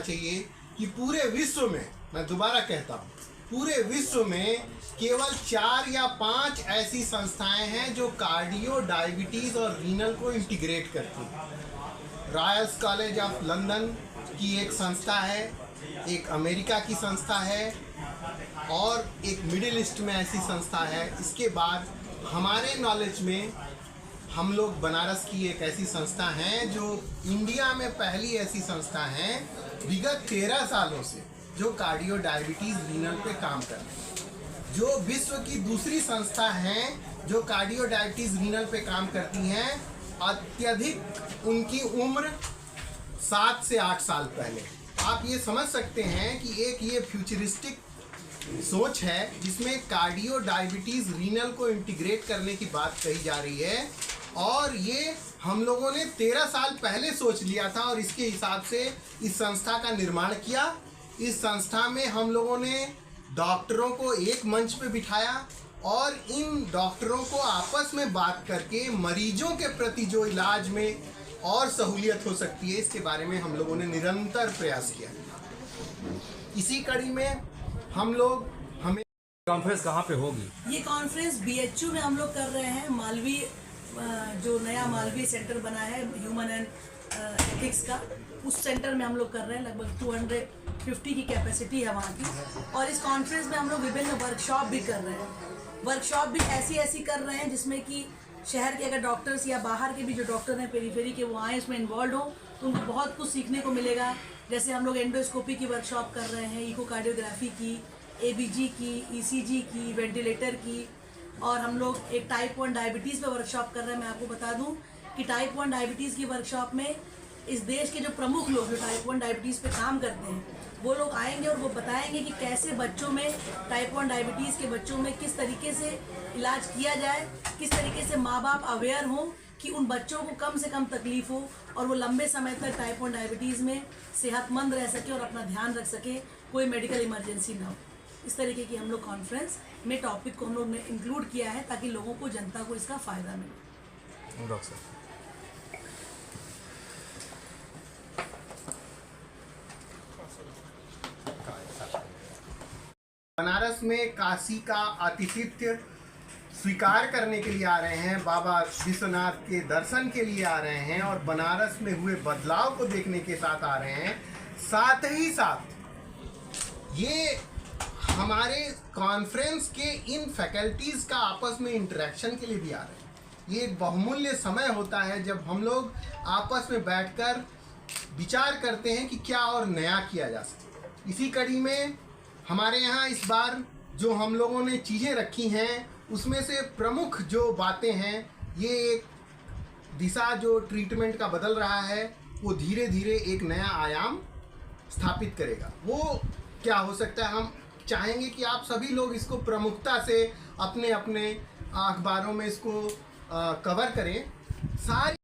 चाहिए कि पूरे विश्व में, मैं दोबारा कहता हूँ, पूरे विश्व में केवल 4 या 5 ऐसी संस्थाएं हैं जो कार्डियो, डायबिटीज़ और रीनल को इंटीग्रेट करती हैं। रॉयल कॉलेज ऑफ लंदन की एक संस्था है, एक अमेरिका की संस्था है और एक मिडिल ईस्ट में ऐसी संस्था है। इसके बाद हमारे नॉलेज में हम लोग बनारस की एक ऐसी संस्था हैं जो इंडिया में पहली ऐसी संस्था है विगत 13 सालों से जो कार्डियो, डायबिटीज़, रीनल पे काम कर रही है। जो विश्व की दूसरी संस्था हैं जो कार्डियो, डायबिटीज़, रीनल पे काम करती हैं, अत्यधिक उनकी उम्र 7 से 8 साल पहले। आप ये समझ सकते हैं कि एक ये फ्यूचरिस्टिक सोच है जिसमें कार्डियो, डायबिटीज़, रीनल को इंटीग्रेट करने की बात कही जा रही है और ये हम लोगों ने 13 साल पहले सोच लिया था और इसके हिसाब से इस संस्था का निर्माण किया। इस संस्था में हम लोगों ने डॉक्टरों को एक मंच पे बिठाया और इन डॉक्टरों को आपस में बात करके मरीजों के प्रति जो इलाज में और सहूलियत हो सकती है इसके बारे में हम लोगों ने निरंतर प्रयास किया। इसी कड़ी में हम लोग कॉन्फ्रेंस कहाँ पे होगी? ये कॉन्फ्रेंस BHU में हम लोग कर रहे हैं। मालवीय जो नया मालवीय सेंटर बना है ह्यूमन एंड एथिक्स का, उस सेंटर में हम लोग कर रहे हैं। लगभग 250 की कैपेसिटी है वहाँ की। और इस कॉन्फ्रेंस में हम लोग विभिन्न वर्कशॉप भी कर रहे हैं। वर्कशॉप भी ऐसी कर रहे हैं जिसमें कि शहर के अगर डॉक्टर्स या बाहर के भी जो डॉक्टर हैं पेरीफेरी के वो आए, इसमें इन्वॉल्व हो तो उनको बहुत कुछ सीखने को मिलेगा। जैसे हम लोग एंडोस्कोपी की वर्कशॉप कर रहे हैं, इकोकार्डियोग्राफी की, ABG की, ECG की, वेंटिलेटर की, और हम लोग एक टाइप 1 डायबिटीज़ पे वर्कशॉप कर रहे हैं। मैं आपको बता दूं कि टाइप 1 डायबिटीज़ की वर्कशॉप में इस देश के जो प्रमुख लोग जो टाइप 1 डायबिटीज़ पे काम करते हैं वो लोग आएंगे और वो बताएंगे कि कैसे बच्चों में, टाइप 1 डायबिटीज़ के बच्चों में किस तरीके से इलाज किया जाए, किस तरीके से माँ बाप अवेयर हों कि उन बच्चों को कम से कम तकलीफ हो और वो लंबे समय तक टाइप 1 डायबिटीज़ में सेहतमंद रह सके और अपना ध्यान रख सके, कोई मेडिकल इमरजेंसी ना हो। इस तरीके की हम लोग कॉन्फ्रेंस में टॉपिक को हम लोग ने इंक्लूड किया है ताकि लोगों को, जनता को इसका फ़ायदा मिले। डॉक्टर साहब, बनारस में काशी का आतिथ्य स्वीकार करने के लिए आ रहे हैं, बाबा विश्वनाथ के दर्शन के लिए आ रहे हैं और बनारस में हुए बदलाव को देखने के साथ आ रहे हैं। साथ ही साथ ये हमारे कॉन्फ्रेंस के इन फैकल्टीज़ का आपस में इंटरेक्शन के लिए भी आ रहे हैं। ये एक बहुमूल्य समय होता है जब हम लोग आपस में बैठकर विचार करते हैं कि क्या और नया किया जा सके। इसी कड़ी में हमारे यहाँ इस बार जो हम लोगों ने चीज़ें रखी हैं उसमें से प्रमुख जो बातें हैं, ये एक दिशा जो ट्रीटमेंट का बदल रहा है वो धीरे धीरे एक नया आयाम स्थापित करेगा। वो क्या हो सकता है, हम चाहेंगे कि आप सभी लोग इसको प्रमुखता से अपने अपने अखबारों में इसको कवर करें। सारी